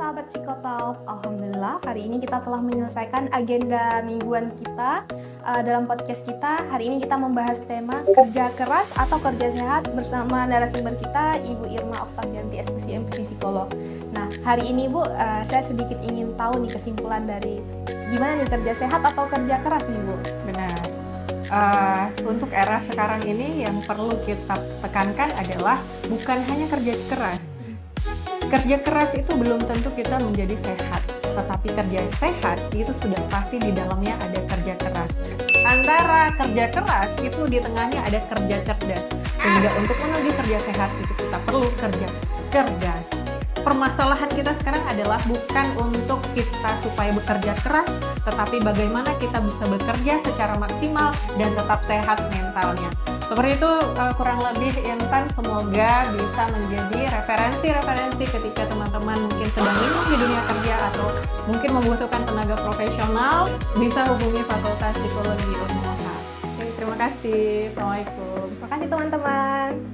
sahabat Psikotalks, alhamdulillah hari ini kita telah menyelesaikan agenda mingguan kita. Dalam podcast kita, hari ini kita membahas tema kerja keras atau kerja sehat bersama narasumber kita, Ibu Irma Oktavianti, SPSI Psikolog. Nah, hari ini Bu, saya sedikit ingin tahu nih kesimpulan dari gimana nih kerja sehat atau kerja keras nih Bu? Benar. Untuk era sekarang ini yang perlu kita tekankan adalah bukan hanya kerja keras. Kerja keras itu belum tentu kita menjadi sehat, tetapi kerja sehat itu sudah pasti di dalamnya ada kerja keras. Antara kerja keras itu di tengahnya ada kerja cerdas. Sehingga untuk menuju kerja sehat itu kita perlu kerja cerdas. Permasalahan kita sekarang adalah bukan untuk kita supaya bekerja keras, tetapi bagaimana kita bisa bekerja secara maksimal dan tetap sehat mentalnya. Seperti itu kurang lebih Intan, semoga bisa menjadi referensi-referensi ketika teman-teman mungkin sedang bingung di dunia kerja atau mungkin membutuhkan tenaga profesional, bisa hubungi Fakultas Psikologi Unmuha. Oke, terima kasih. Assalamualaikum. Terima kasih teman-teman.